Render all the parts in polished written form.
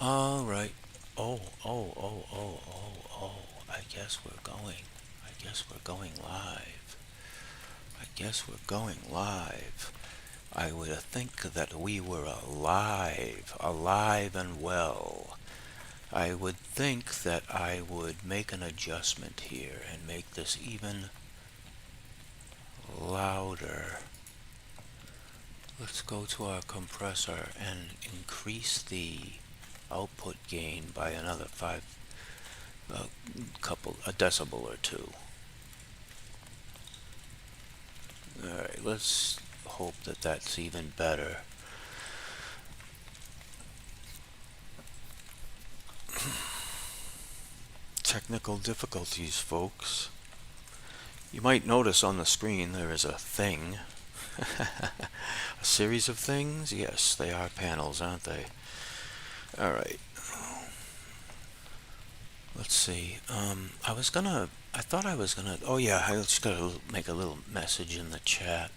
All right. Oh. I guess we're going. I guess we're going live. I guess we're going live. I would think that we were alive and well. I would think that I would make an adjustment here and make this even louder. Let's go to our compressor and increase the output gain by another a decibel or two. Alright, let's hope that that's even better. Technical difficulties, folks. You might notice on the screen there is a thing. A series of things? Yes, they are panels, aren't they? Alright. Let's see. I thought I was gonna, oh yeah, I just gotta make a little message in the chat.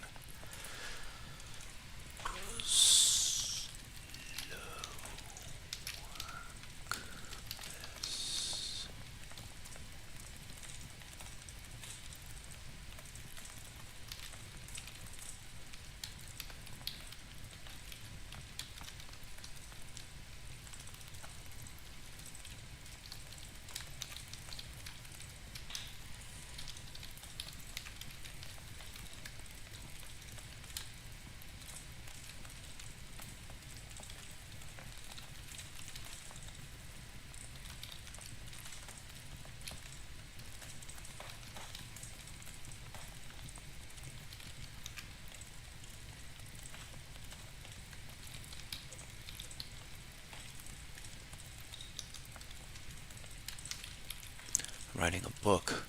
Writing a book.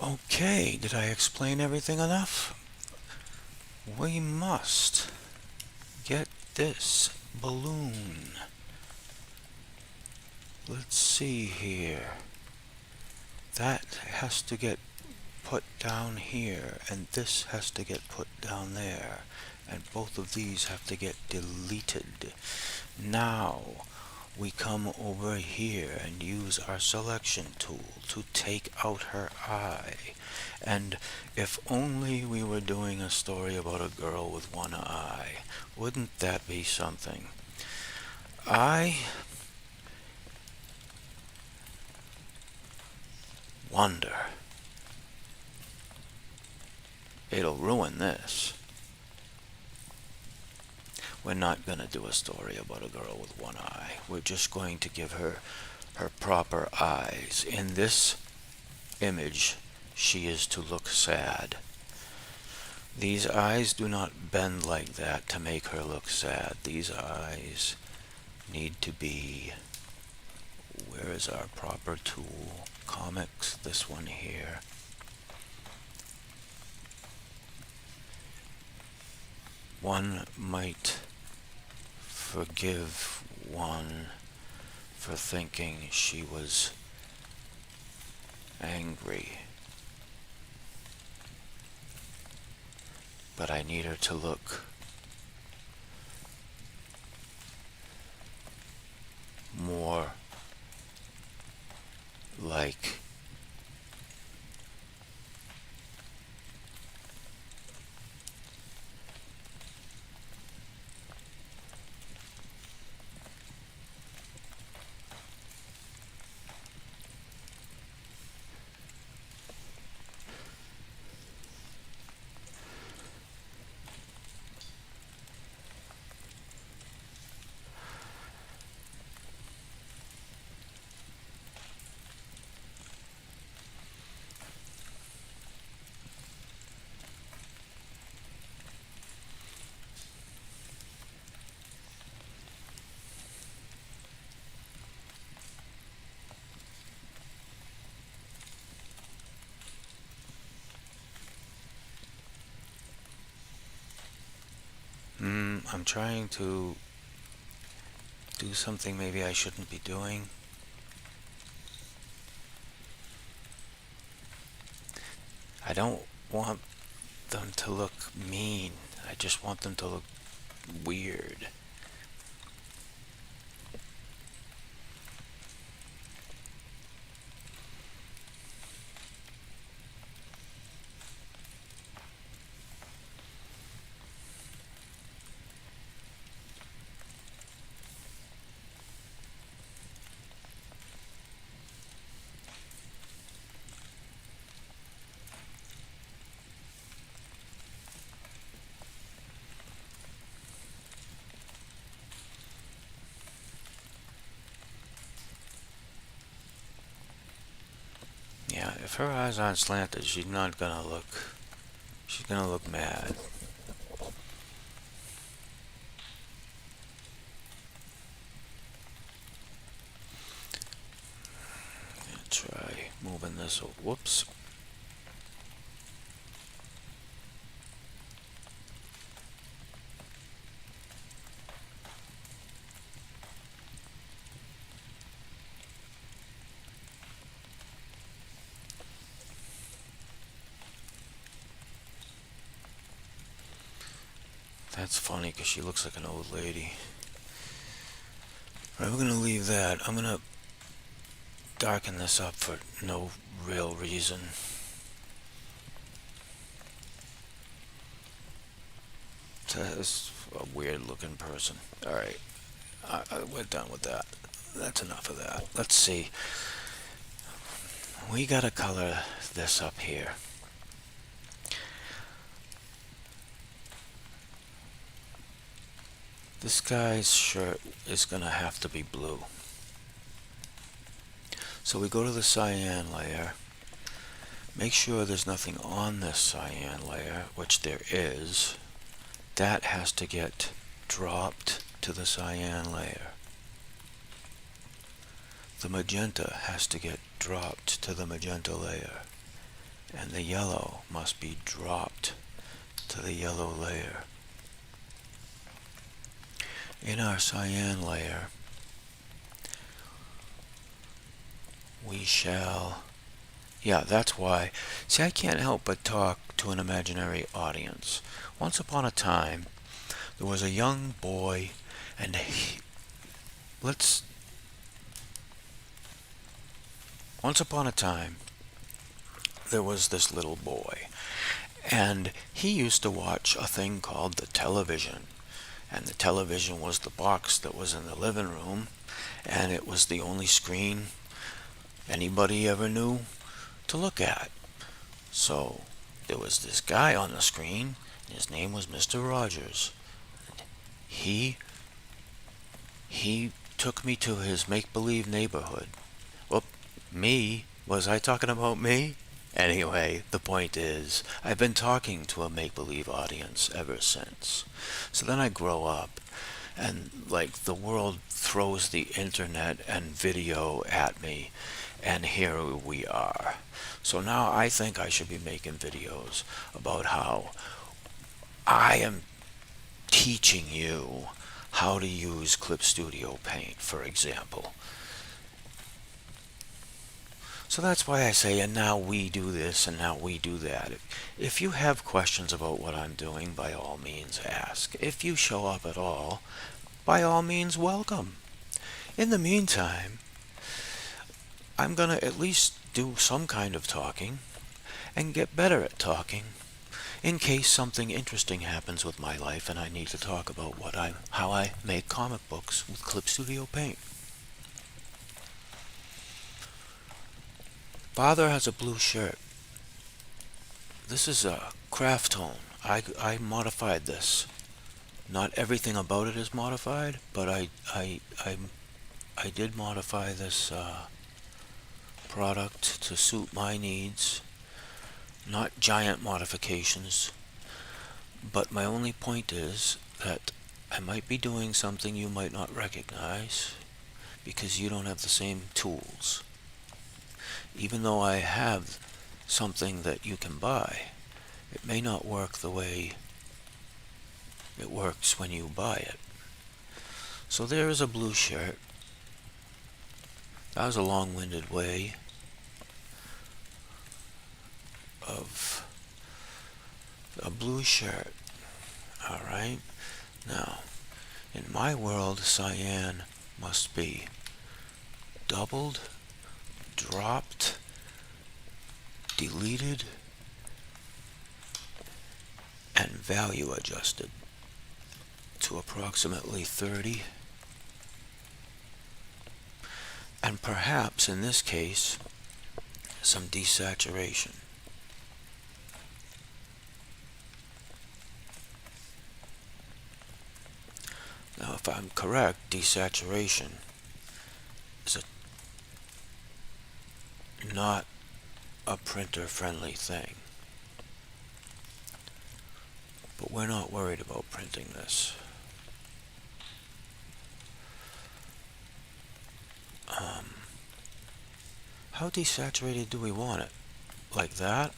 Okay, did I explain everything enough? We must get this balloon. Let's see here. That has to get put down here, and this has to get put down there, and both of these have to get deleted. Now, we come over here and use our selection tool to take out her eye. And if only we were doing a story about a girl with one eye, wouldn't that be something? I wonder. It'll ruin this. We're not going to do a story about a girl with one eye. We're just going to give her her proper eyes. In this image, she is to look sad. These eyes do not bend like that to make her look sad. These eyes need to be... Where is our proper tool? Comics, this one here. One might forgive one for thinking she was angry. But I need her to look more like I'm trying to do something maybe I shouldn't be doing. I don't want them to look mean. I just want them to look weird. Yeah, if her eyes aren't slanted, she's gonna look mad. Try moving this. Whoops. That's funny because she looks like an old lady. Alright, we're gonna leave that. I'm gonna darken this up for no real reason. That's a weird looking person. Alright, we're done with that. That's enough of that. Let's see. We gotta color this up here. This guy's shirt is gonna have to be blue. So we go to the cyan layer. Make sure there's nothing on this cyan layer, which there is. That has to get dropped to the cyan layer. The magenta has to get dropped to the magenta layer. And the yellow must be dropped to the yellow layer. In our cyan layer, we shall... Yeah, that's why. See, I can't help but talk to an imaginary audience. Once upon a time, there was a young boy, and Once upon a time, there was this little boy, and he used to watch a thing called the television. And the television was the box that was in the living room, and it was the only screen anybody ever knew to look at. So there was this guy on the screen, and his name was Mr. Rogers. He took me to his make-believe neighborhood. Well, me? Was I talking about me? Anyway, the point is, I've been talking to a make-believe audience ever since. So then I grow up, and like the world throws the internet and video at me, and here we are. So now I think I should be making videos about how I am teaching you how to use Clip Studio Paint, for example. So that's why I say, and now we do this, and now we do that. If you have questions about what I'm doing, by all means ask. If you show up at all, by all means welcome. In the meantime, I'm going to at least do some kind of talking and get better at talking in case something interesting happens with my life and I need to talk about how I make comic books with Clip Studio Paint. Father has a blue shirt. This is a craft tone. I modified this. Not everything about it is modified, but I did modify this product to suit my needs. Not giant modifications, but my only point is that I might be doing something you might not recognize because you don't have the same tools. Even though I have something that you can buy, it may not work the way It works when you buy it. So there is a blue shirt. That was a long-winded way of a blue shirt. Alright? Now, in my world, cyan must be doubled, dropped, deleted, and value adjusted to approximately 30. And perhaps, in this case, some desaturation. Now, if I'm correct, desaturation is not a printer-friendly thing. But we're not worried about printing this. How desaturated do we want it? Like that?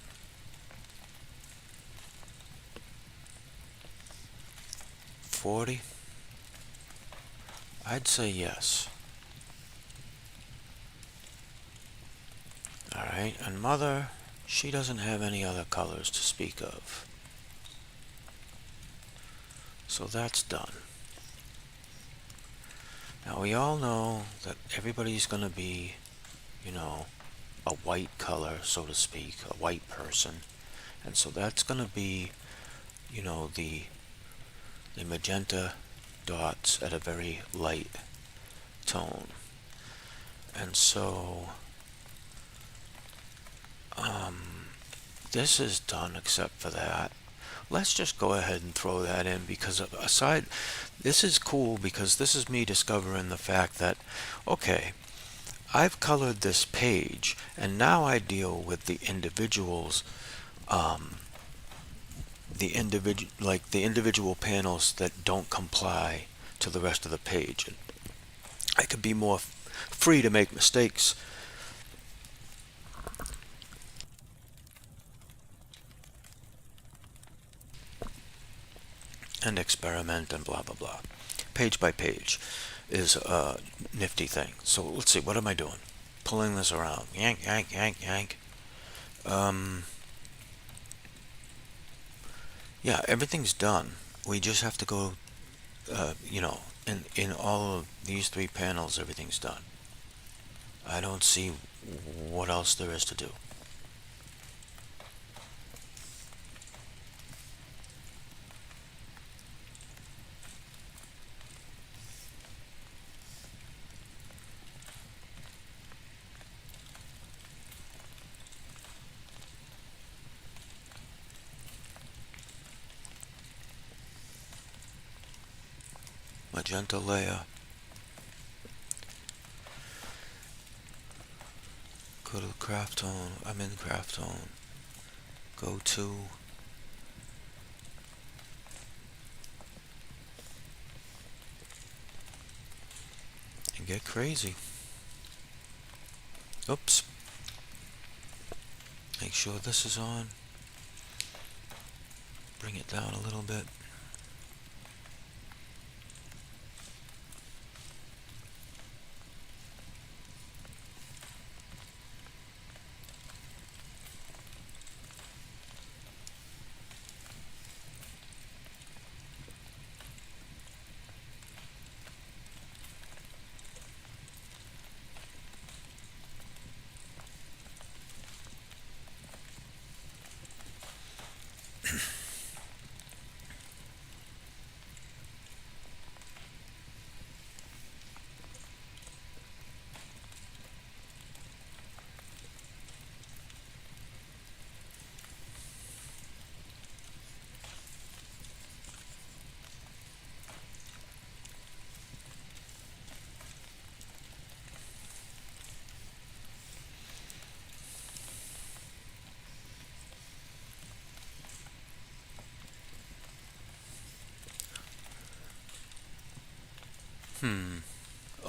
$40? I'd say yes. Alright, and Mother, she doesn't have any other colors to speak of. So that's done. Now we all know that everybody's going to be, a white color, so to speak, a white person. And so that's going to be, the magenta dots at a very light tone. And so this is done except for that. Let's just go ahead and throw that in, because this is cool because this is me discovering the fact that, okay, I've colored this page, and now I deal with the individuals, the individual panels that don't comply to the rest of the page. And I could be more free to make mistakes. And experiment and blah blah blah. Page by page is a nifty thing. So let's see, what am I doing? Pulling this around. Yank, yank, yank, yank. Yeah, everything's done. We just have to go, in all of these three panels, everything's done. I don't see what else there is to do. Magenta layer. Go to Craftone. I'm in Craftone. Go to and get crazy. Oops. Make sure this is on. Bring it down a little bit.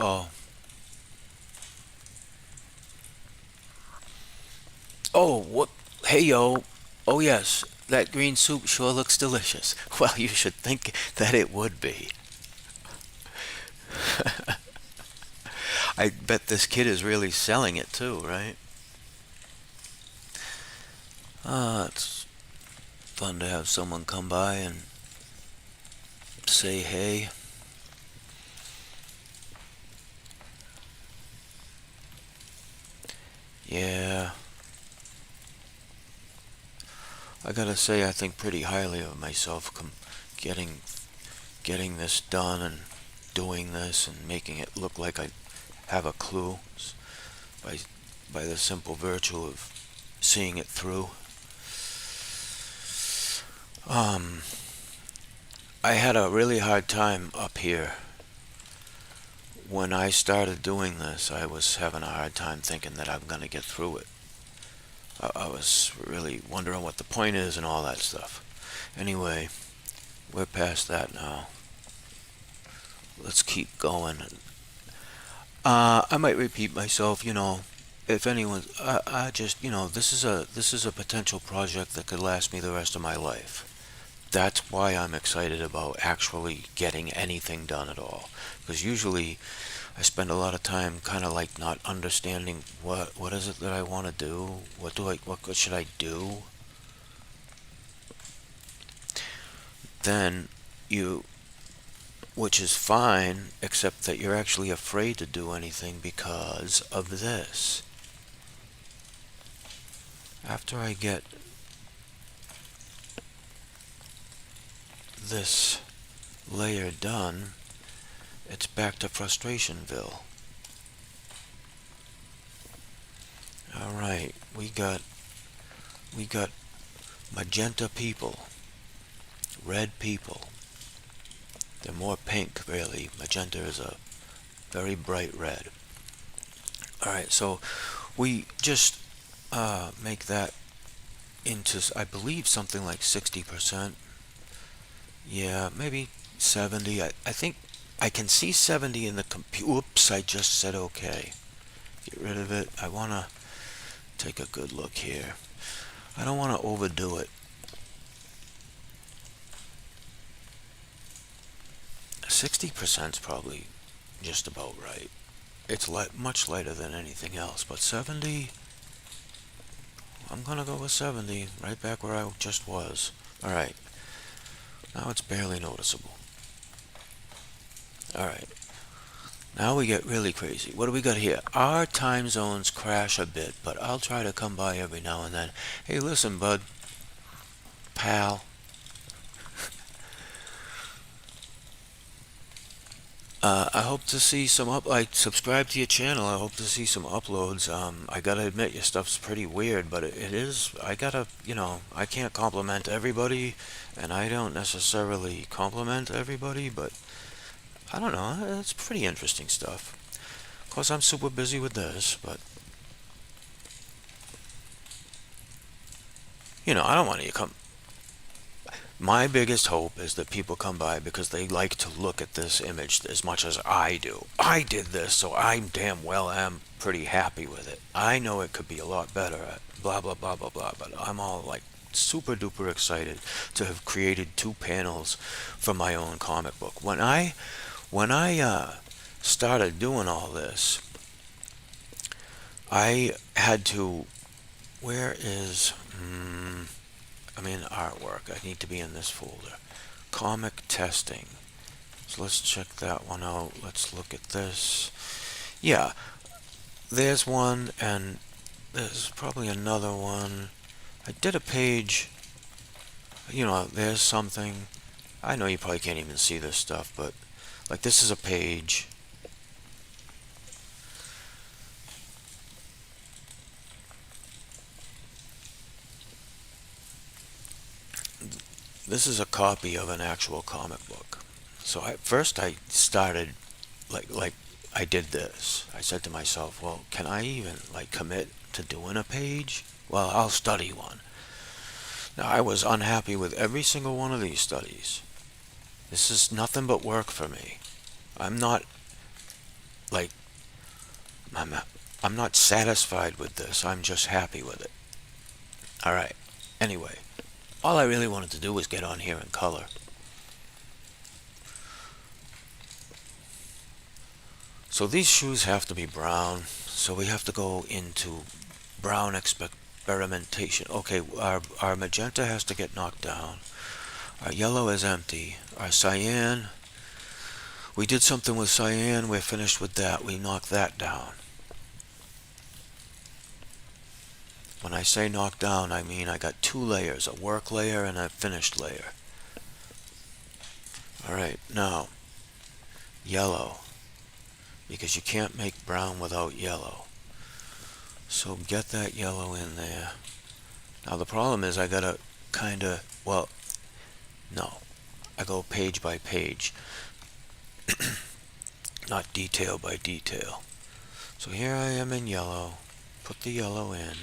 Oh. Oh, what? Hey, yo. Oh, yes. that green soup sure looks delicious. Well, you should think that it would be. I bet this kid is really selling it too, right? It's fun to have someone come by and say hey. Yeah, I gotta say I think pretty highly of myself getting getting this done and doing this and making it look like I have a clue by by the simple virtue of seeing it through. Um, I had a really hard time up here. When I started doing this, I was having a hard time thinking that I'm going to get through it. I was really wondering what the point is and all that stuff. Anyway, we're past that now. Let's keep going. I might repeat myself, if anyone, I just, this is a potential project that could last me the rest of my life. That's why I'm excited about actually getting anything done at all. Because usually I spend a lot of time kind of like not understanding what is it that I want to do? What should I do? Then you which is fine, except that you're actually afraid to do anything because of this. After I get this layer done, it's back to Frustrationville. Alright, we got magenta people, red people. They're more pink, really. Magenta is a very bright red. Alright, so we just make that into, I believe, something like 60%. Yeah, maybe 70. I think I can see 70 in the computer. Oops, I just said okay. Get rid of it. I want to take a good look here. I don't want to overdo it. 60% is probably just about right. It's much lighter than anything else, but 70, I'm gonna go with 70, right back where I just was. Alright, now it's barely noticeable. Alright, now we get really crazy. What do we got here? Our time zones crash a bit, but I'll try to come by every now and then. Hey, listen, bud. Pal. I hope to see some subscribe to your channel. I hope to see some uploads. I gotta admit, your stuff's pretty weird, but it is. I gotta, I can't compliment everybody, and I don't necessarily compliment everybody, but I don't know. It's pretty interesting stuff. Of course, I'm super busy with this, but I don't want you to come. My biggest hope is that people come by because they like to look at this image as much as I do. I did this, so I damn well am pretty happy with it. I know it could be a lot better, blah, blah, blah, blah, blah, but I'm all like super duper excited to have created 2 panels for my own comic book. When I started doing all this, I had to, where is, I'm in artwork. I need to be in this folder. Comic testing. So let's check that one out. Let's look at this. Yeah, there's one, and there's probably another one. I did a page. There's something. I know you probably can't even see this stuff, but like this is a page. This is a copy of an actual comic book. So first I started like I did this. I said to myself, well, can I even like commit to doing a page? Well, I'll study one. Now I was unhappy with every single one of these studies. This is nothing but work for me. I'm not like I'm not satisfied with this. I'm just happy with it. All right. Anyway, all I really wanted to do was get on here and color. So these shoes have to be brown, so we have to go into brown experimentation. Okay, our magenta has to get knocked down. Our yellow is empty. Our cyan, we did something with cyan, we're finished with that. We knocked that down. When I say knock down, I mean I got two layers, a work layer and a finished layer. Alright, now, yellow, because you can't make brown without yellow. So get that yellow in there. Now the problem is I gotta kinda, well, no, I go page by page, not detail by detail. So here I am in yellow, put the yellow in.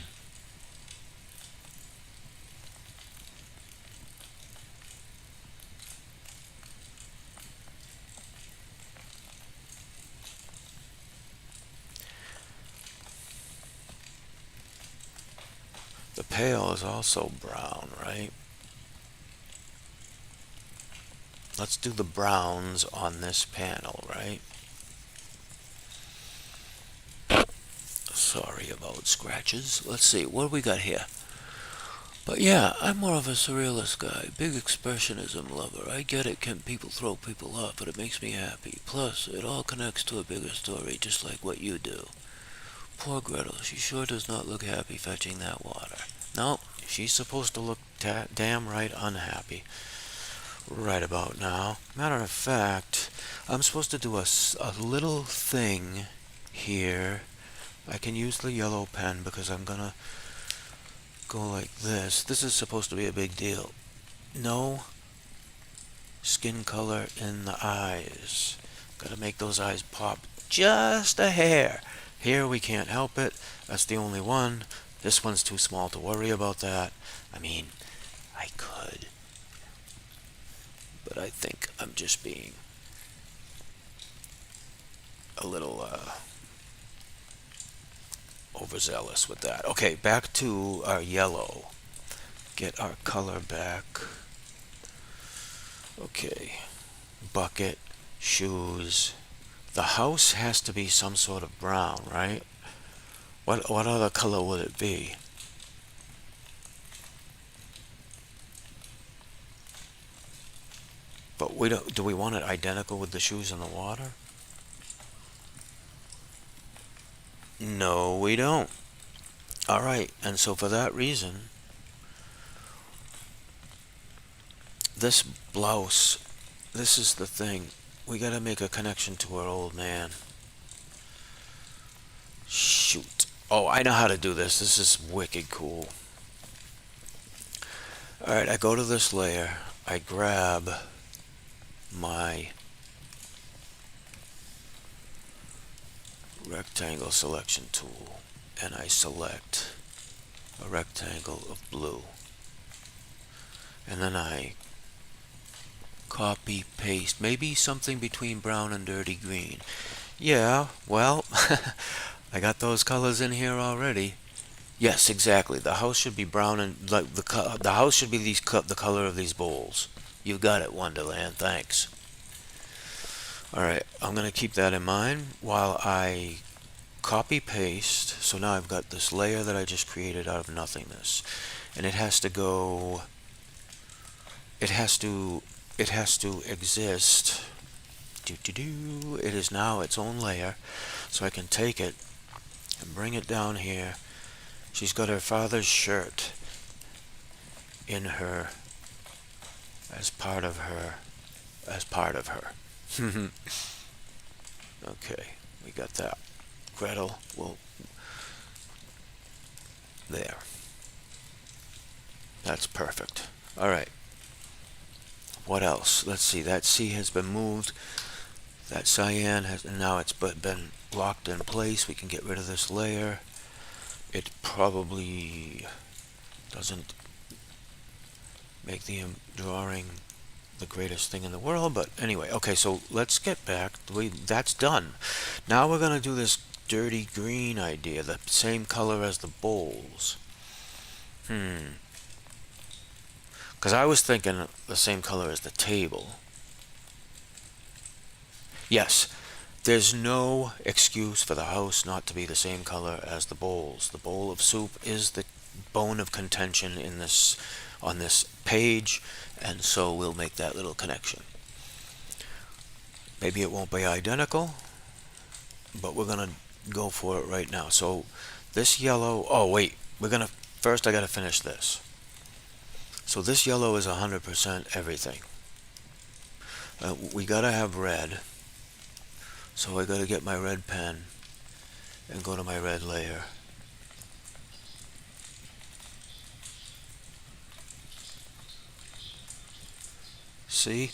The pale is also brown, right? Let's do the browns on this panel, right? Sorry about scratches. Let's see, what do we got here? But yeah, I'm more of a surrealist guy, big expressionism lover. I get it, can people throw people off, but it makes me happy. Plus, it all connects to a bigger story, just like what you do. Poor Gretel, she sure does not look happy fetching that water. No, she's supposed to look damn right unhappy. Right about now. Matter of fact, I'm supposed to do a little thing here. I can use the yellow pen because I'm gonna go like this. This is supposed to be a big deal. No skin color in the eyes. Gotta make those eyes pop just a hair. Here we can't help it. That's the only one. This one's too small to worry about that. I mean, I could. But I think I'm just being a little overzealous with that. Okay, back to our yellow. Get our color back. Okay, bucket, shoes. The house has to be some sort of brown, right? What other color would it be? But we don't. Do we want it identical with the shoes in the water? No, we don't. All right, and so for that reason, this blouse, this is the thing. We gotta make a connection to our old man. Shoot. Oh, I know how to do this. This is wicked cool. Alright, I go to this layer. I grab my rectangle selection tool and I select a rectangle of blue. And then I copy, paste, maybe something between brown and dirty green. Yeah, well, I got those colors in here already. Yes, exactly. The house should be brown and like the house should be the color of these bowls. You got it, Wonderland. Thanks. All right, I'm gonna keep that in mind while I copy paste. So now I've got this layer that I just created out of nothingness, and it has to go. It has to. It has to exist. It is now its own layer, so I can take it and bring it down here. She's got her father's shirt in her as part of her. Okay, we got that. Gretel will. There. That's perfect. Alright. What else? Let's see. That C has been moved. That cyan has. Now it's been locked in place. We can get rid of this layer. It probably doesn't make the drawing the greatest thing in the world, but anyway, okay, so let's get back. That's done. Now we're gonna do this dirty green idea, the same color as the bowls. Because I was thinking the same color as the table. Yes, there's no excuse for the house not to be the same color as the bowls. The bowl of soup is the bone of contention in this on this page, and so we'll make that little connection. Maybe it won't be identical, but we're gonna go for it right now. So this yellow, oh wait, first I gotta finish this. So this yellow is 100% everything. We gotta have red, so I gotta get my red pen and go to my red layer. See,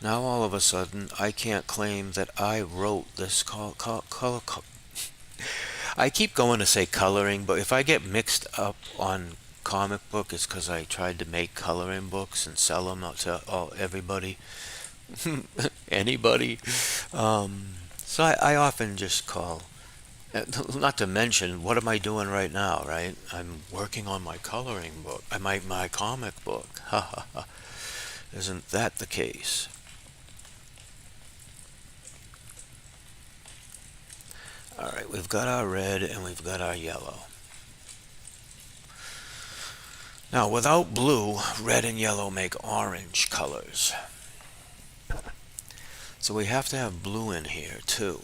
now all of a sudden I can't claim that I wrote this color. I keep going to say coloring, but if I get mixed up on comic book, it's because I tried to make coloring books and sell them out to everybody, anybody. So I often just call. Not to mention, what am I doing right now, right? I'm working on my coloring book, my comic book. Ha ha ha. Isn't that the case? Alright, we've got our red and we've got our yellow. Now, without blue, red and yellow make orange colors. So we have to have blue in here, too.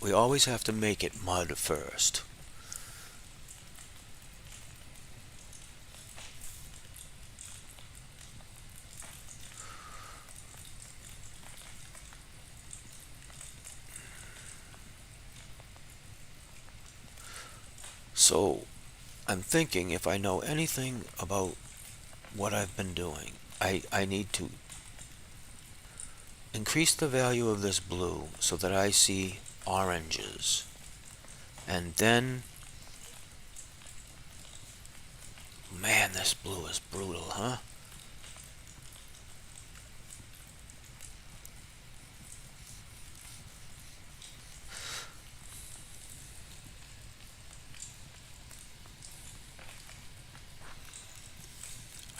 We always have to make it mud first. So, I'm thinking if I know anything about what I've been doing, I need to increase the value of this blue so that I see oranges. And then, man, this blue is brutal, huh?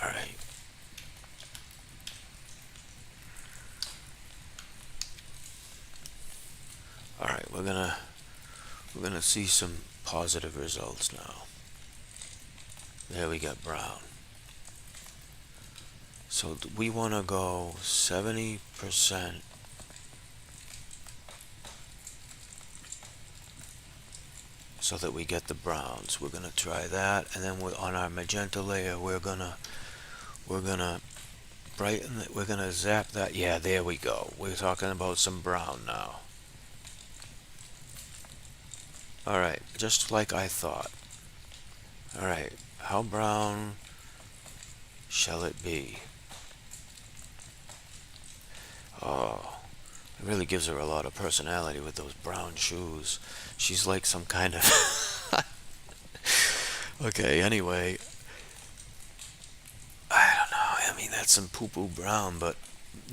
Alright. Alright, we're gonna see some positive results now. There we got brown. So we want to go 70% so that we get the browns. We're gonna try that, and then on our magenta layer we're gonna brighten it. We're gonna zap that. Yeah, there we go. We're talking about some brown now. Alright, just like I thought. Alright, how brown shall it be? Oh, it really gives her a lot of personality with those brown shoes. She's like some kind of... Okay, anyway. I don't know. I mean, that's some poo-poo brown, but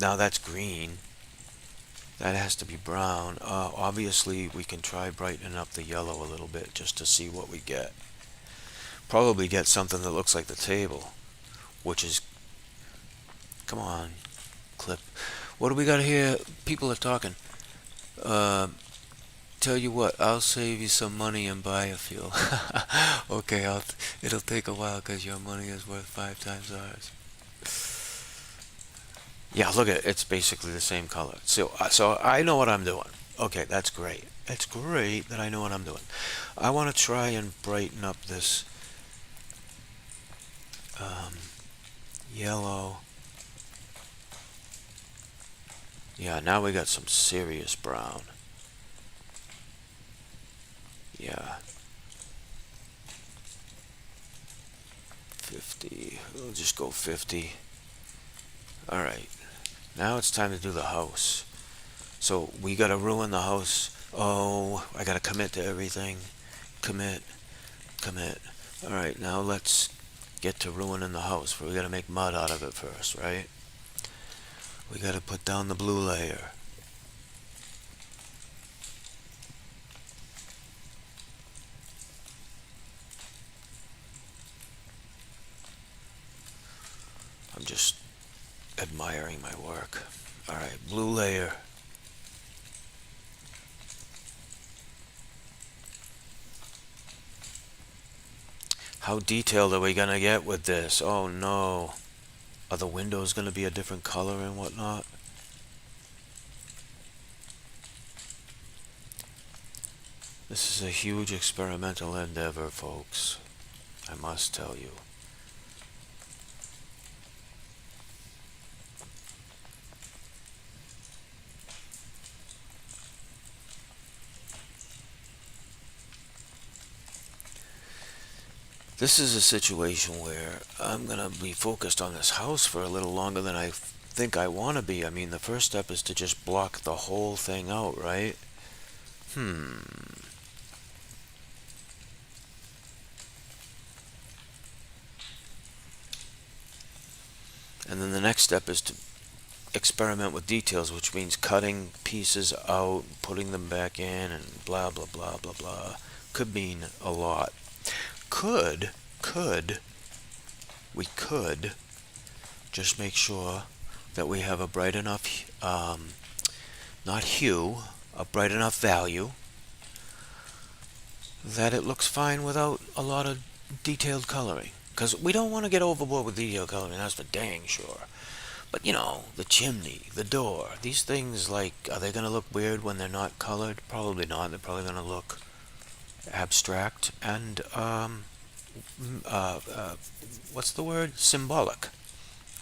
now that's green. That has to be brown. Obviously, we can try brightening up the yellow a little bit just to see what we get. Probably get something that looks like the table, which is... Come on, clip. What do we got here? People are talking. Tell you what, I'll save you some money and buy a few. Okay, it'll take a while because your money is worth 5 times ours. Yeah, look at it. It's basically the same color. So I know what I'm doing. Okay, that's great. It's great that I know what I'm doing. I want to try and brighten up this yellow. Yeah, now we got some serious brown. Yeah. 50. We'll just go 50. Alright. Now it's time to do the house. So we gotta ruin the house. Oh, I gotta commit to everything. Commit. Commit. Alright, now let's get to ruining the house. We gotta make mud out of it first, right? We gotta put down the blue layer. I'm just admiring my work. Alright, blue layer. How detailed are we gonna get with this? Oh no. Are the windows gonna be a different color and whatnot? This is a huge experimental endeavor, folks. I must tell you. This is a situation where I'm gonna be focused on this house for a little longer than I think I want to be. I mean, the first step is to just block the whole thing out, right? And then the next step is to experiment with details, which means cutting pieces out, putting them back in, and blah, blah, blah, blah, blah. Could mean a lot. We could just make sure that we have a bright enough, not hue, a bright enough value that it looks fine without a lot of detailed coloring. Because we don't want to get overboard with detailed coloring, that's for dang sure. But you know, the chimney, the door, these things, like, are they going to look weird when they're not colored? Probably not. They're probably going to look abstract and, what's the word? Symbolic.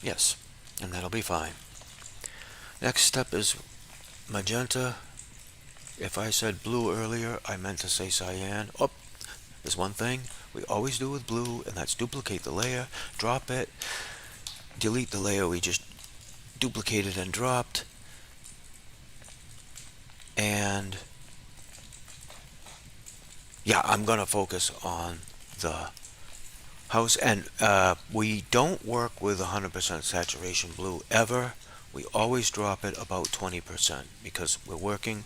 Yes, and that'll be fine. Next step is magenta. If I said blue earlier, I meant to say cyan. Oh, there's one thing we always do with blue, and that's duplicate the layer, drop it, delete the layer we just duplicated and dropped, and yeah, I'm gonna focus on the house. And we don't work with 100% saturation blue ever. We always drop it about 20% because we're working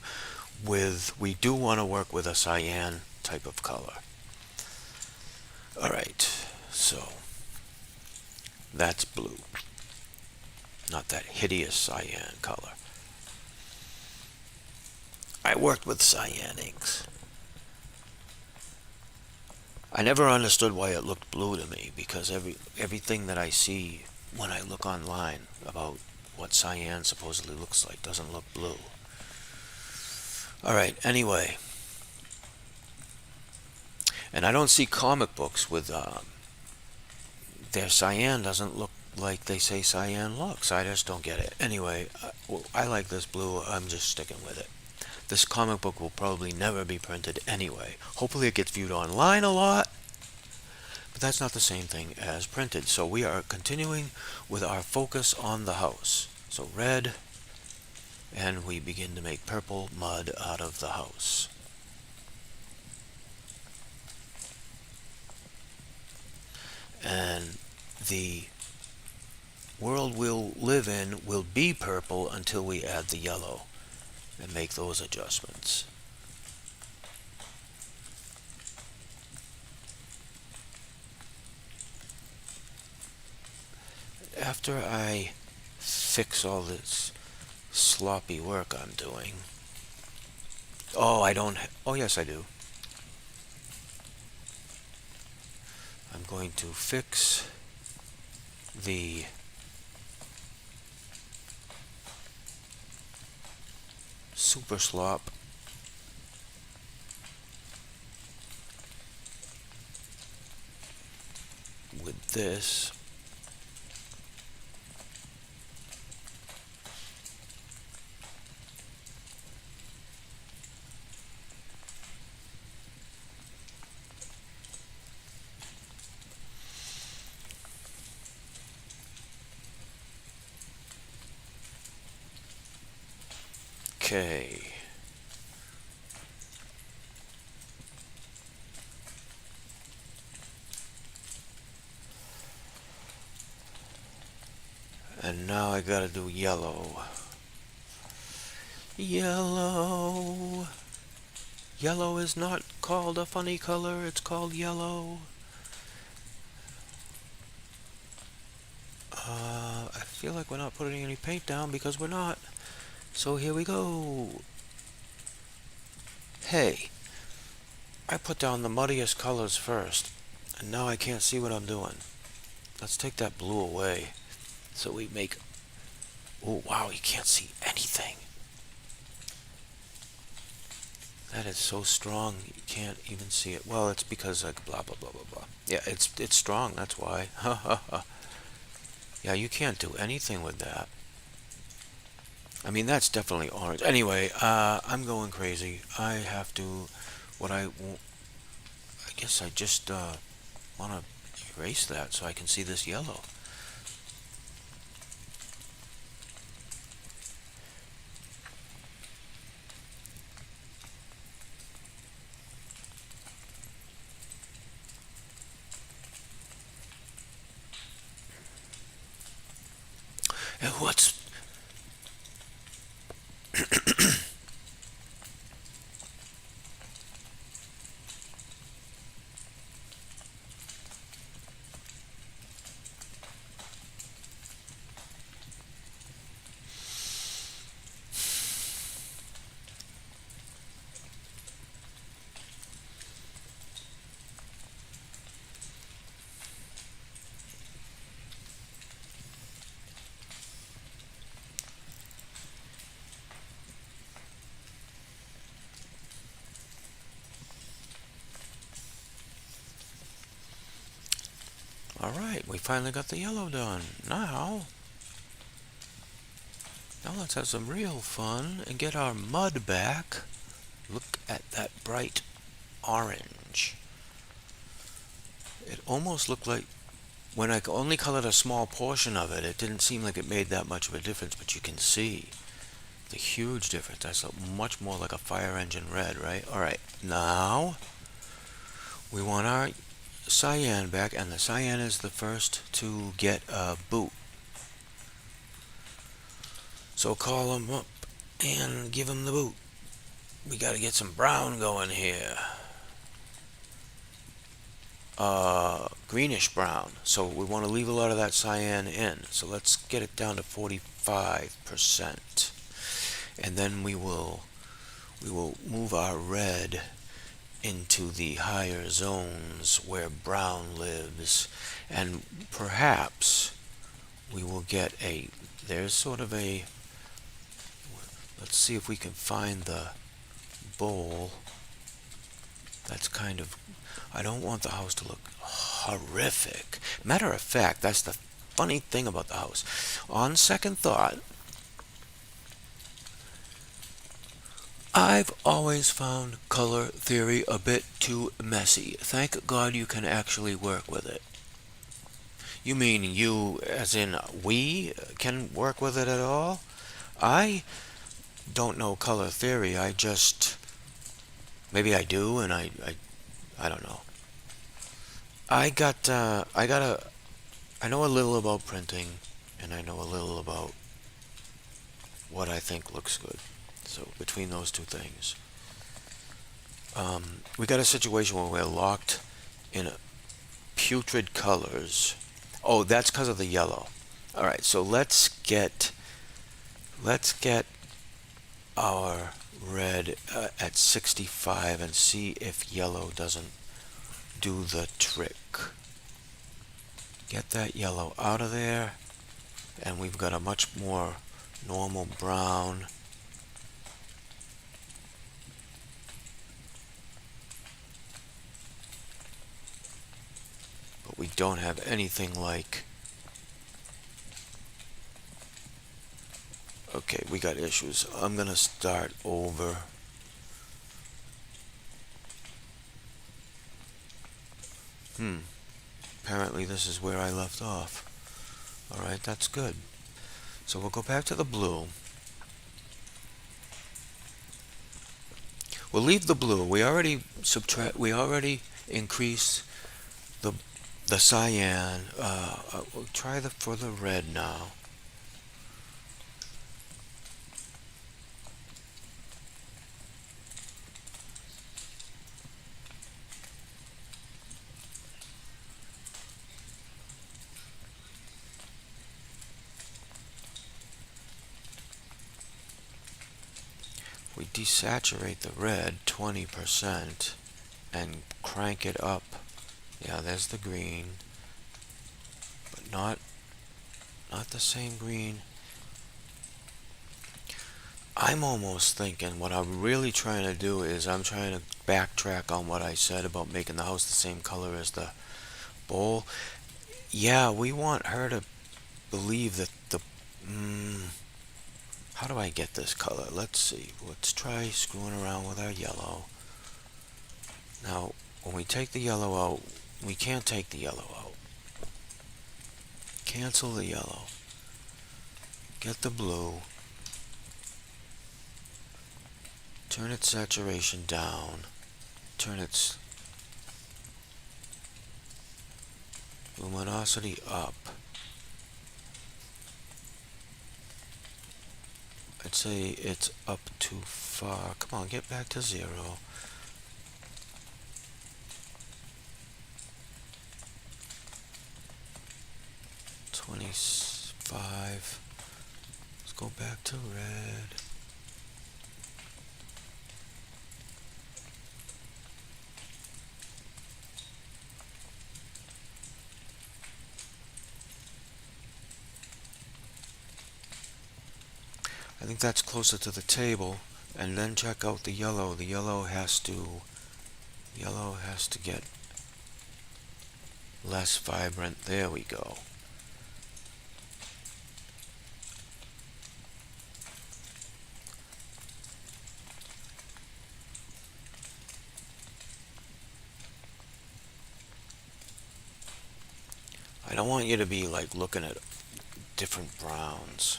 with, we do want to work with a cyan type of color. Alright, so that's blue, not that hideous cyan color. I worked with cyan inks. I never understood why it looked blue to me, because everything that I see when I look online about what cyan supposedly looks like doesn't look blue. Alright, anyway. And I don't see comic books with their cyan doesn't look like they say cyan looks. I just don't get it. Anyway, I like this blue. I'm just sticking with it. This comic book will probably never be printed anyway. Hopefully it gets viewed online a lot, but that's not the same thing as printed. So we are continuing with our focus on the house. So red, and we begin to make purple mud out of the house. And the world we'll live in will be purple until we add the yellow and make those adjustments. After I fix all this sloppy work I'm doing, oh yes I do. I'm going to fix the super slop with this. Okay. And now I gotta do yellow. Yellow. Yellow is not called a funny color, it's called yellow. feel like we're not putting any paint down because we're not. So here we go. Hey, I put down the muddiest colors first, and now I can't see what I'm doing. Let's take that blue away so we make... Oh, wow, you can't see anything. That is so strong, you can't even see it. Well, it's because like blah, blah, blah, blah, blah. Yeah, it's strong, that's why. Ha, ha, ha. Yeah, you can't do anything with that. I mean, that's definitely orange. Anyway, I'm going crazy. I have to... What I won't... I guess I just want to erase that so I can see this yellow. And what's... All right, we finally got the yellow done. Now let's have some real fun and get our mud back. Look at that bright orange. It almost looked like, when I only colored a small portion of it, it didn't seem like it made that much of a difference, but you can see the huge difference. That's much more like a fire engine red, right? All right, now we want our cyan back, and the cyan is the first to get a boot. So call him up and give him the boot. We got to get some brown going here. Greenish brown. So we want to leave a lot of that cyan in. So let's get it down to 45%. And then we will move our red into the higher zones where brown lives, and perhaps we will get a... There's sort of a... Let's see if we can find the bowl. That's kind of... I don't want the house to look horrific. Matter of fact, that's the funny thing about the house. On second thought, I've always found color theory a bit too messy. Thank God you can actually work with it. You mean you, as in we, can work with it at all? I don't know color theory. I just... Maybe I do, and I don't know. I know a little about printing, and I know a little about what I think looks good. So between those two things, we got a situation where we're locked in putrid colors. Oh, that's because of the yellow. All right, so let's get our red at 65 and see if yellow doesn't do the trick. Get that yellow out of there, and we've got a much more normal brown. But we don't have anything like... Okay, we got issues. I'm gonna start over. Apparently this is where I left off. Alright, that's good. So we'll go back to the blue. We'll leave the blue. We already increased the cyan. We'll try for the red now. desaturate the red 20% and crank it up. Yeah, there's the green, but not the same green. I'm almost thinking what I'm really trying to do is I'm trying to backtrack on what I said about making the house the same color as the bowl. Yeah, we want her to believe that the... how do I get this color? Let's see. Let's try screwing around with our yellow. Now, when we take the yellow out, we can't take the yellow out. Cancel the yellow. Get the blue. Turn its saturation down. Turn its luminosity up. I'd say it's up too far. Come on, get back to 0. $25. Let's go back to red. I think that's closer to the table. And then check out the yellow. The yellow has to get less vibrant. There we go. I don't want you to be like looking at different browns.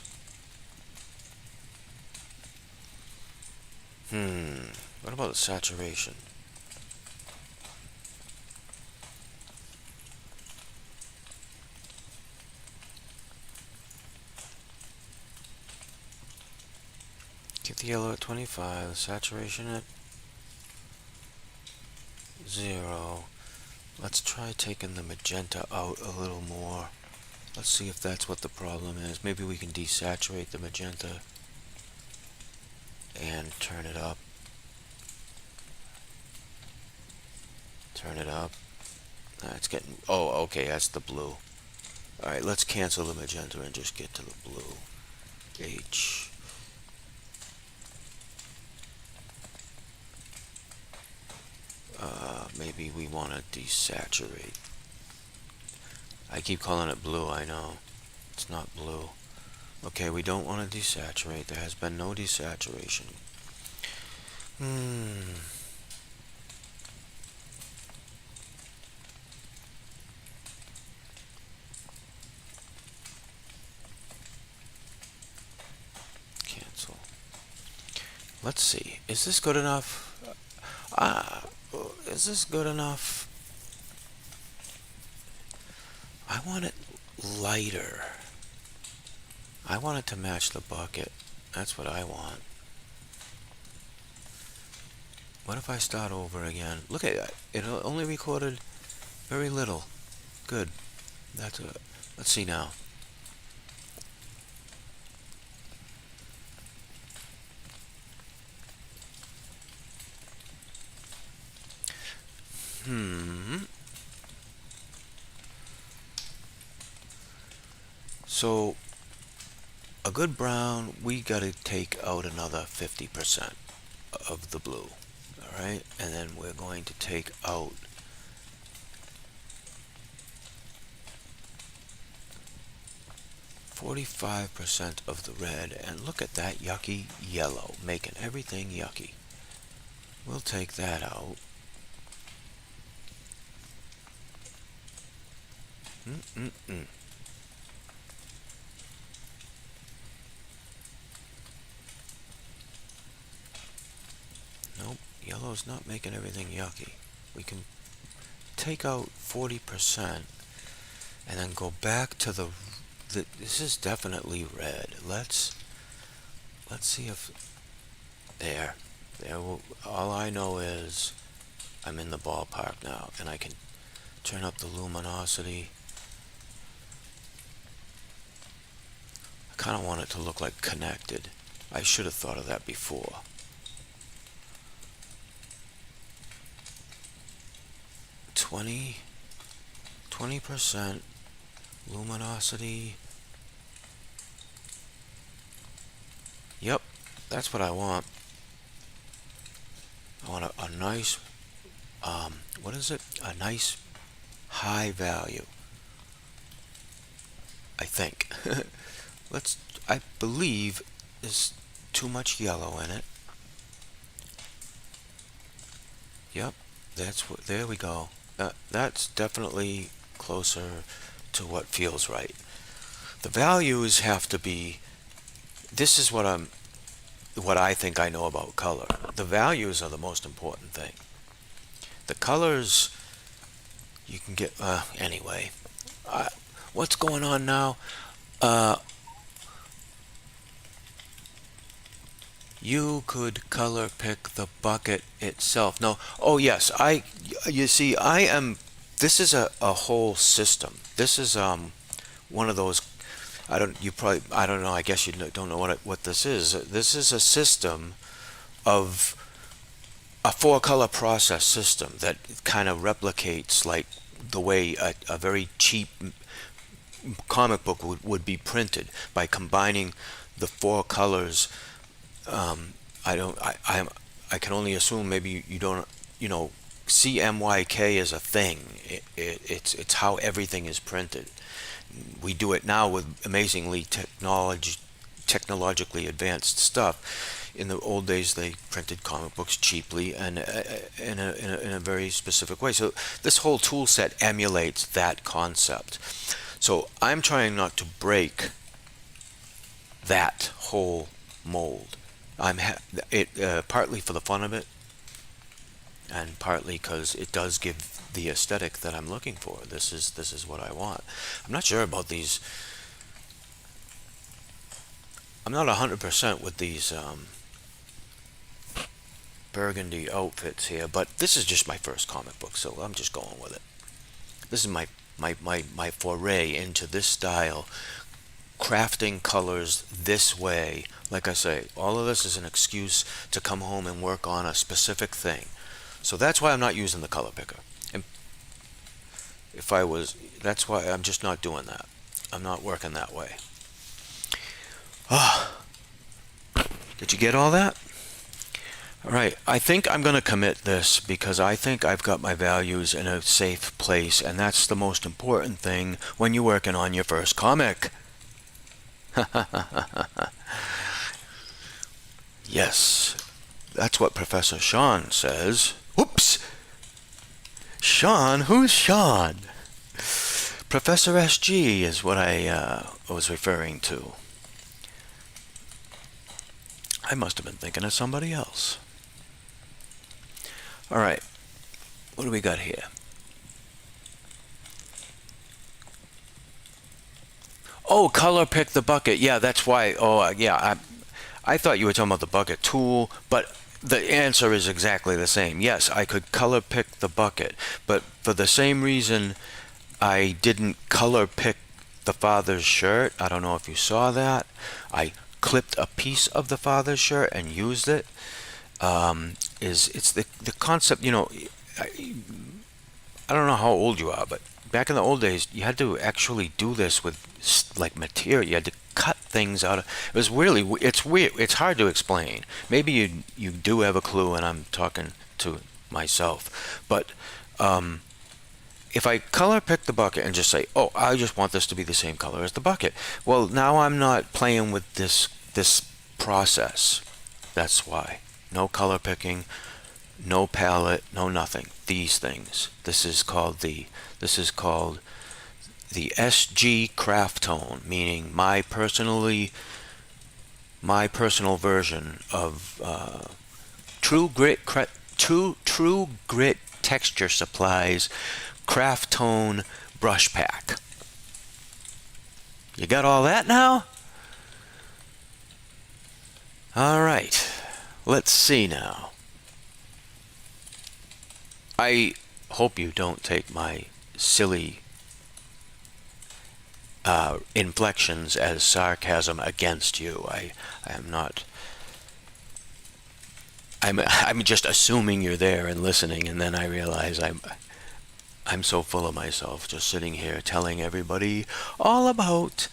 What about the saturation? Keep the yellow at 25, the saturation at 0. Let's try taking the magenta out a little more. Let's see if that's what the problem is. Maybe we can desaturate the magenta and turn it up. Turn it up. It's getting... oh, okay, that's the blue. Alright, let's cancel the magenta and just get to the blue. H. Maybe we want to desaturate. I keep calling it blue, I know. It's not blue. Okay, we don't want to desaturate. There has been no desaturation. Cancel. Let's see. Is this good enough? Is this good enough? I want it lighter. I want it to match the bucket. That's what I want. What if I start over again? Look at that. It only recorded very little. Good. That's it. Let's see now. So, a good brown, we gotta take out another 50% of the blue. Alright? And then we're going to take out 45% of the red, and look at that yucky yellow, making everything yucky. We'll take that out. Nope, yellow's not making everything yucky. We can take out 40% and then go back to the this is definitely red. Let's see if there. All I know is I'm in the ballpark now, and I can turn up the luminosity. I kind of want it to look like connected. I should have thought of that before. 20% luminosity. Yep, that's what I want. I want a nice, what is it? A nice high value, I think. I believe there's too much yellow in it. Yep, there we go. That's definitely closer to what feels right. The values have to be, this is what I think I know about color. The values are the most important thing. The colors, you can get, anyway. What's going on now? You could color pick the bucket itself. No, oh yes, you see, this is a whole system. This is one of those, I don't know, I guess you don't know what this is. This is a system of a four color process system that kind of replicates like the way a very cheap comic book would be printed by combining the four colors. I can only assume maybe you don't, CMYK is a thing. It's how everything is printed. We do it now with amazingly technologically advanced stuff. In the old days, they printed comic books cheaply and in a very specific way. So this whole tool set emulates that concept. So I'm trying not to break that whole mold. Partly for the fun of it, and partly because it does give the aesthetic that I'm looking for. This is what I want. I'm not sure about these. I'm not 100% with these burgundy outfits here, but this is just my first comic book, so I'm just going with it. This is my foray into this style, crafting colors this way. Like I say, all of this is an excuse to come home and work on a specific thing. So that's why I'm not using the color picker. And that's why I'm just not doing that. I'm not working that way. Did you get all that? All right, I think I'm going to commit this because I think I've got my values in a safe place, and that's the most important thing when you're working on your first comic. Yes, that's what Professor Sean says. Whoops! Sean? Who's Sean? Professor SG is what I was referring to. I must have been thinking of somebody else. All right, what do we got here? Oh, color pick the bucket. Yeah, that's why. Oh, yeah. I thought you were talking about the bucket tool, but the answer is exactly the same. Yes, I could color pick the bucket, but for the same reason I didn't color pick the father's shirt. I don't know if you saw that. I clipped a piece of the father's shirt and used it. It's the concept, I don't know how old you are, but back in the old days, you had to actually do this with like material. You had to cut things out. It was really, it's weird. It's hard to explain. Maybe you do have a clue, and I'm talking to myself. But if I color pick the bucket and just say, oh, I just want this to be the same color as the bucket. Well, now I'm not playing with this process. That's why. No color picking, no palette, no nothing. These things. This is called the SG Craft Tone, meaning my personal version of True Grit Texture Supplies Craft Tone Brush Pack. You got all that now? All right. Let's see now. I hope you don't take my silly inflections as sarcasm against you. I am not. I'm just assuming you're there and listening, and then I realize I'm so full of myself just sitting here telling everybody all about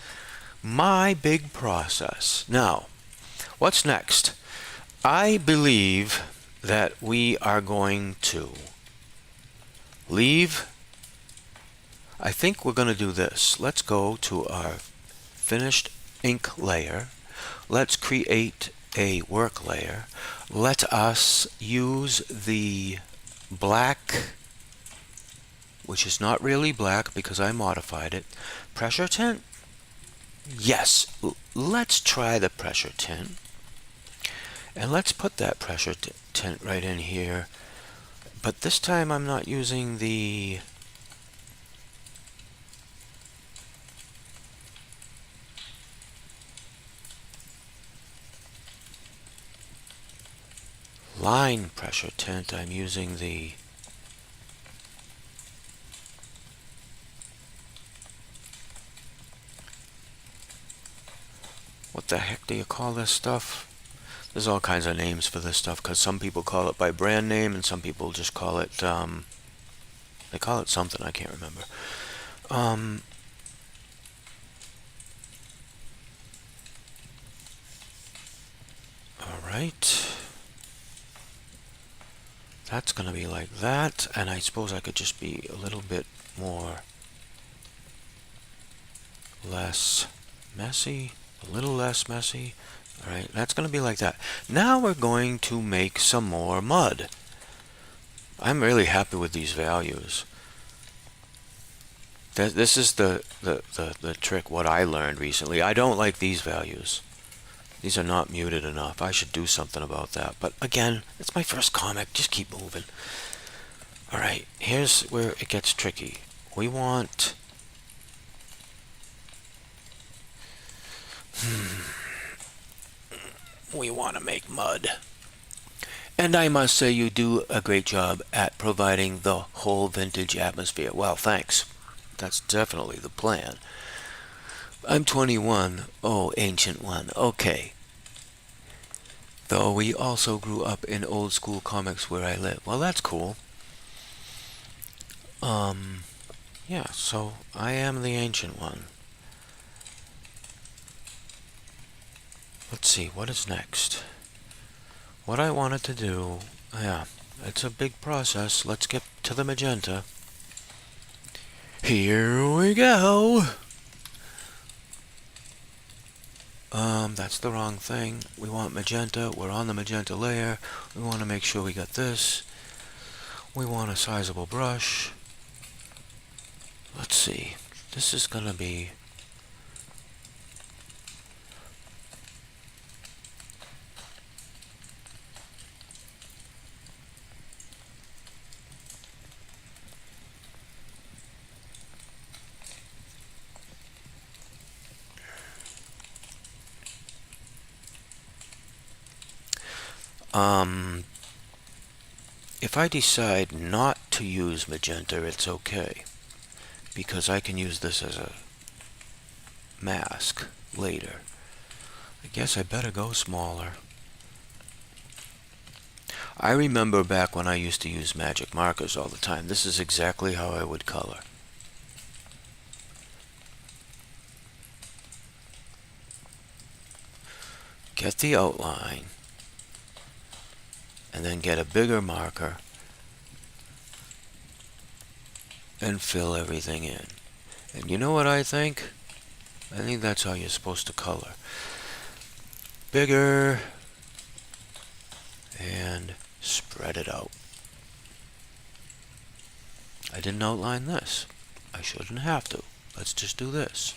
my big process. Now, what's next? I believe that we are going to leave. I think we're going to do this. Let's go to our finished ink layer. Let's create a work layer. Let us use the black, which is not really black because I modified it. Pressure tint? Yes, let's try the pressure tint. And let's put that pressure tint right in here. But this time I'm not using the line pressure tint. I'm using the what the heck do you call this stuff? There's all kinds of names for this stuff because some people call it by brand name and some people just call it, they call it something, I can't remember. Alright. That's going to be like that, and I suppose I could just be a little bit more, less messy, a little less messy. Alright, that's going to be like that. Now we're going to make some more mud. I'm really happy with these values. This is the trick, what I learned recently. I don't like these values. These are not muted enough. I should do something about that. But again, it's my first comic. Just keep moving. Alright, here's where it gets tricky. We want... we want to make mud. And I must say you do a great job at providing the whole vintage atmosphere. Well, thanks. That's definitely the plan. I'm 21. Oh, ancient one. Okay. Though we also grew up in old school comics where I live. Well, that's cool. Yeah, so I am the ancient one. Let's see, what is next? What I wanted to do, yeah, it's a big process. Let's get to the magenta. Here we go. That's the wrong thing. We want magenta. We're on the magenta layer. We want to make sure we got this. We want a sizable brush. Let's see. This is going to be... if I decide not to use magenta, it's okay, because I can use this as a mask later. I guess I better go smaller. I remember back when I used to use magic markers all the time. This is exactly how I would color. Get the outline, and then get a bigger marker and fill everything in. And you know what I think? I think that's how you're supposed to color. Bigger, and spread it out. I didn't outline this. I shouldn't have to. Let's just do this.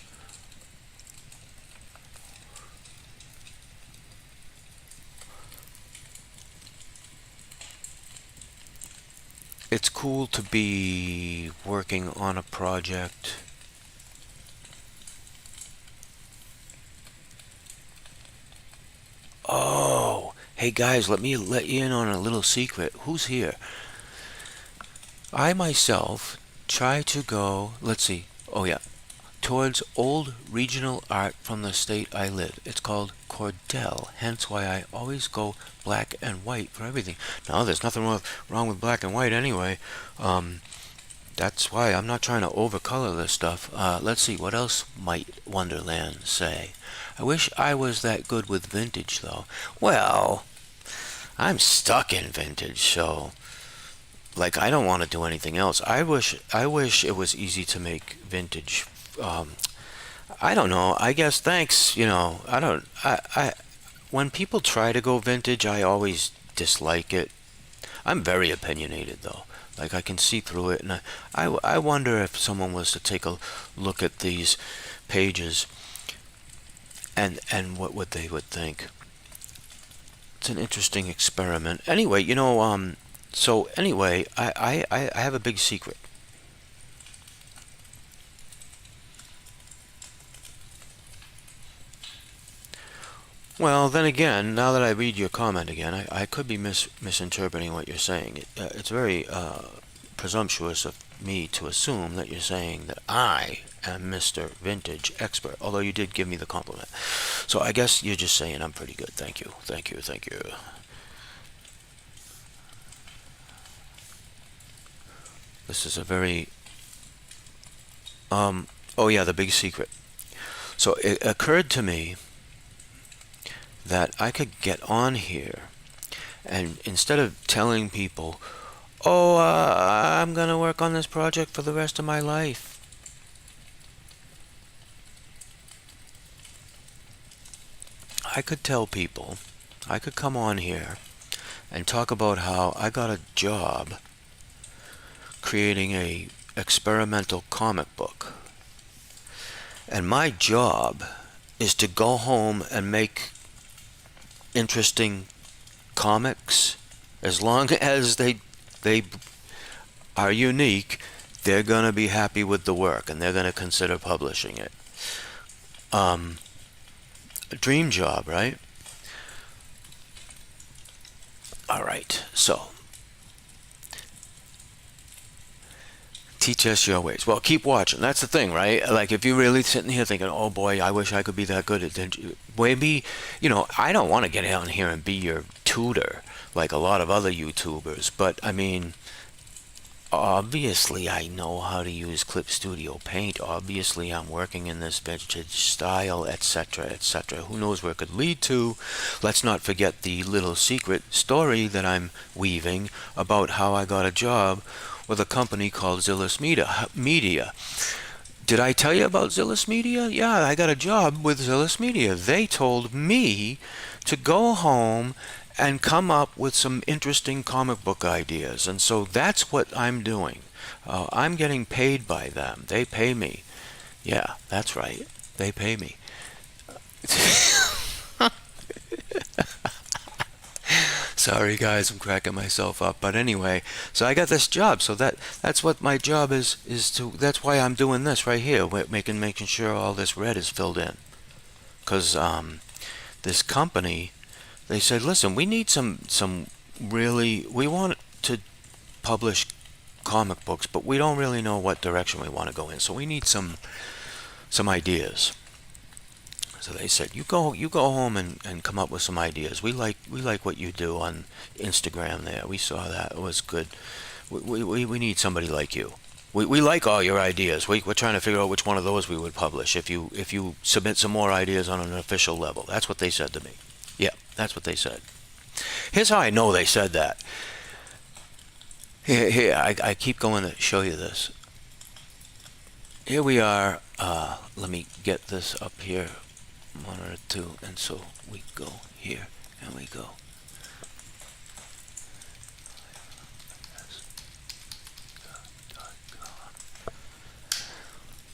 It's cool to be working on a project Oh, hey guys, let me let you in on a little secret. Who's here? I myself try to go, let's see, oh yeah, towards old regional art from the state I live. It's called Cordell, hence why I always go black and white for everything. Now, there's nothing wrong with black and white anyway. That's why I'm not trying to overcolor this stuff. Let's see, what else might Wonderland say? I wish I was that good with vintage, though. Well, I'm stuck in vintage, so like I don't want to do anything else. I wish it was easy to make vintage. Um, I don't know. I guess thanks. I don't. I when people try to go vintage, I always dislike it. I'm very opinionated though. Like I can see through it, and I wonder if someone was to take a look at these pages and what would they would think. It's an interesting experiment. Anyway, so anyway, I have a big secret. Well, then again, now that I read your comment again, I could be misinterpreting what you're saying. It's very presumptuous of me to assume that you're saying that I am Mr. Vintage Expert, although you did give me the compliment. So I guess you're just saying I'm pretty good. Thank you, thank you, thank you. This is a very, oh yeah, the big secret. So it occurred to me that I could get on here and instead of telling people, oh, I'm going to work on this project for the rest of my life, I could tell people, I could come on here and talk about how I got a job creating a experimental comic book. And my job is to go home and make interesting comics. As long as they are unique, they're going to be happy with the work and they're going to consider publishing it. A dream job, right? All right. So, teach us your ways. Well, keep watching. That's the thing, right? Like if you're really sitting here thinking, "Oh boy, I wish I could be that good at it." Maybe, I don't want to get on here and be your tutor like a lot of other YouTubers, but I mean, obviously I know how to use Clip Studio Paint. Obviously I'm working in this vintage style, etc., etc. Who knows where it could lead to? Let's not forget the little secret story that I'm weaving about how I got a job with a company called Zillus Media. Did I tell you about Zillus Media? Yeah, I got a job with Zillus Media. They told me to go home and come up with some interesting comic book ideas. And so that's what I'm doing. I'm getting paid by them. They pay me. Yeah, that's right. They pay me. Sorry guys, I'm cracking myself up. But anyway, so I got this job. So that's what my job is to that's why I'm doing this right here, making sure all this red is filled in. Cuz this company, they said, "Listen, we need some really we want to publish comic books, but we don't really know what direction we want to go in. So we need some ideas." So they said, "You go home and come up with some ideas. We like what you do on Instagram there. We saw that. It was good. We need somebody like you. We like all your ideas. We're trying to figure out which one of those we would publish if you submit some more ideas on an official level." That's what they said to me. Yeah, that's what they said. Here's how I know they said that. Here, I keep going to show you this. Here we are. Let me get this up here. One or two. And so we go here and we go.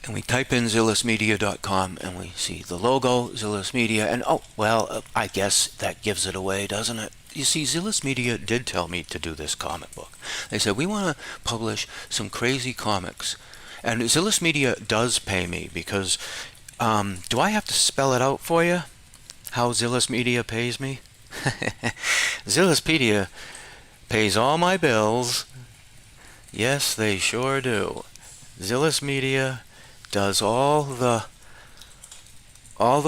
And we type in zillusmedia.com and we see the logo, Zillus Media, and oh, well, I guess that gives it away, doesn't it? You see, Zillus Media did tell me to do this comic book. They said, "We want to publish some crazy comics." And Zillus Media does pay me because, do I have to spell it out for you? How Zillus Media pays me? Zillus Media pays all my bills. Yes, they sure do. Zillus Media does all the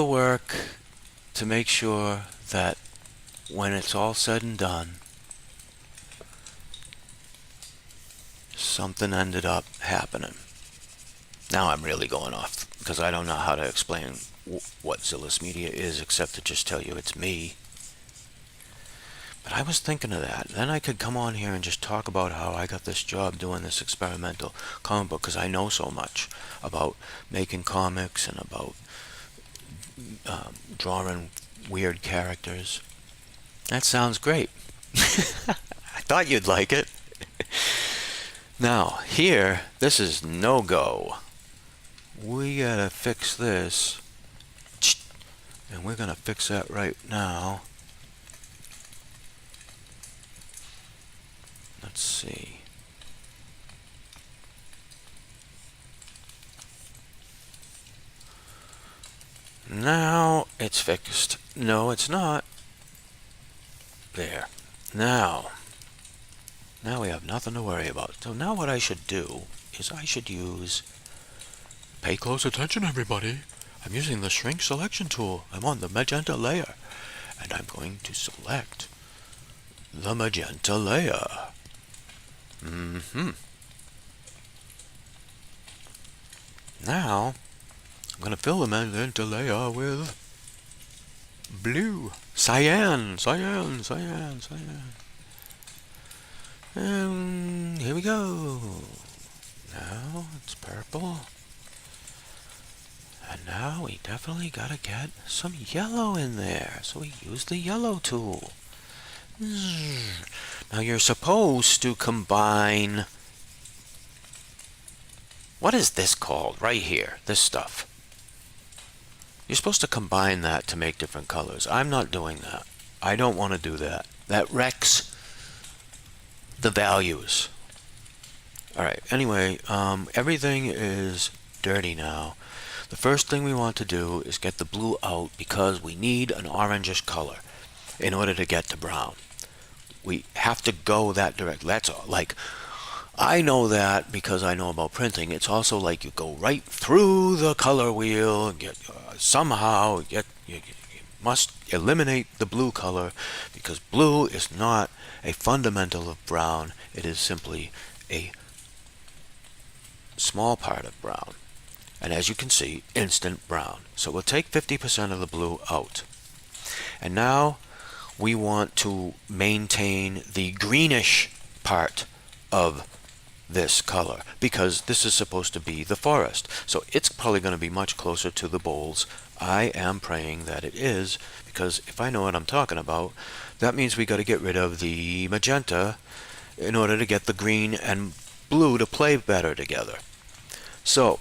work to make sure that when it's all said and done, something ended up happening. Now I'm really going off because I don't know how to explain what Zillus Media is except to just tell you it's me. But I was thinking of that. Then I could come on here and just talk about how I got this job doing this experimental comic book because I know so much about making comics and about drawing weird characters. That sounds great. I thought you'd like it. Now, here, this is no-go. We gotta fix this. And we're gonna fix that right now. Let's see. Now it's fixed. No, it's not. There. Now we have nothing to worry about. So now what I should do is I should use... Pay close attention, everybody. I'm using the shrink selection tool. I'm on the magenta layer. And I'm going to select the magenta layer. Now, I'm going to fill the magenta layer with blue. Cyan. And here we go. Now it's purple. And now we definitely got to get some yellow in there. So we use the yellow tool. Now you're supposed to combine... What is this called right here? This stuff. You're supposed to combine that to make different colors. I'm not doing that. I don't want to do that. That wrecks the values. Alright, anyway, everything is dirty now. The first thing we want to do is get the blue out because we need an orangish color in order to get to brown. We have to go that direct. That's like, I know that because I know about printing. It's also like you go right through the color wheel and get you must eliminate the blue color because blue is not a fundamental of brown. It is simply a small part of brown. And as you can see, instant brown. So we'll take 50% of the blue out. And now we want to maintain the greenish part of this color because this is supposed to be the forest. So it's probably going to be much closer to the bowls. I am praying that it is because if I know what I'm talking about, that means we got to get rid of the magenta in order to get the green and blue to play better together. So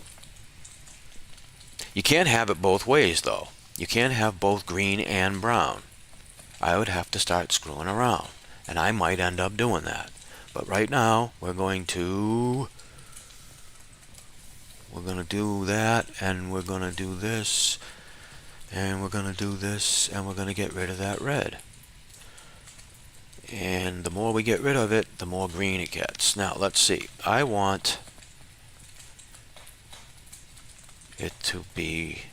you can't have it both ways though. You can't have both green and brown. I would have to start screwing around, and I might end up doing that. But right now, we're going to do that, and we're going to do this, and we're going to do this, and we're going to get rid of that red. And the more we get rid of it, the more green it gets. Now, let's see. I want it to be...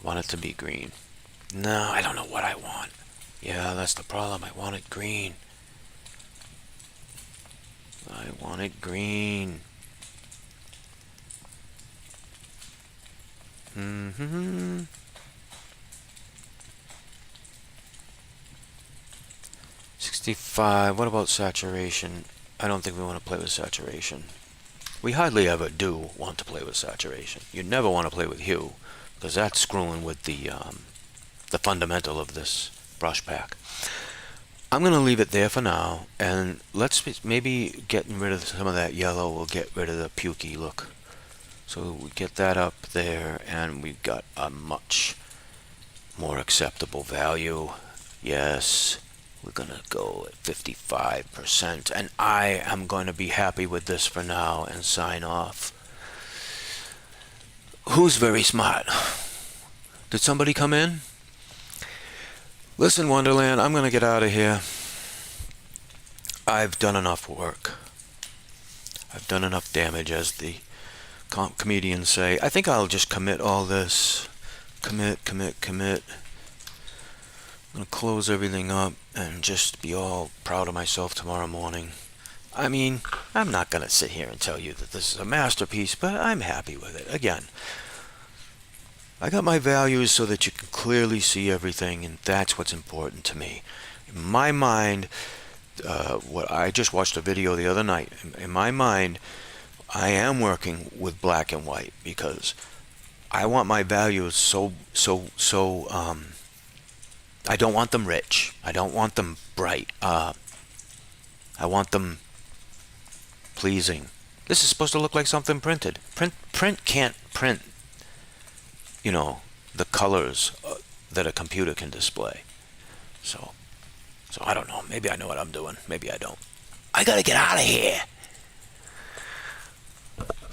I want it to be green. No, I don't know what I want. Yeah, that's the problem. I want it green. I want it green. 65. What about saturation? I don't think we want to play with saturation. We hardly ever do want to play with saturation. You never want to play with hue, because that's screwing with the fundamental of this brush pack. I'm going to leave it there for now, and let's maybe getting rid of some of that yellow will get rid of the pukey look. So we get that up there, and we've got a much more acceptable value. Yes, we're going to go at 55%, and I am going to be happy with this for now and sign off. Who's very smart? Did somebody come in? Listen, Wonderland, I'm going to get out of here. I've done enough work. I've done enough damage, as the comedians say. I think I'll just commit all this. Commit. I'm gonna close everything up and just be all proud of myself tomorrow morning. I mean, I'm not gonna sit here and tell you that this is a masterpiece, but I'm happy with it. Again, I got my values so that you can clearly see everything, and that's what's important to me. In my mind, what I just watched a video the other night. In my mind, I am working with black and white because I want my values so. I don't want them rich. I don't want them bright. I want them pleasing. This is supposed to look like something printed. Print can't print, you know, the colors that a computer can display. So I don't know. Maybe I know what I'm doing. Maybe I don't. I gotta get out of here.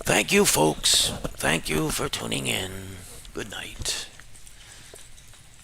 Thank you, folks. Thank you for tuning in. Good night.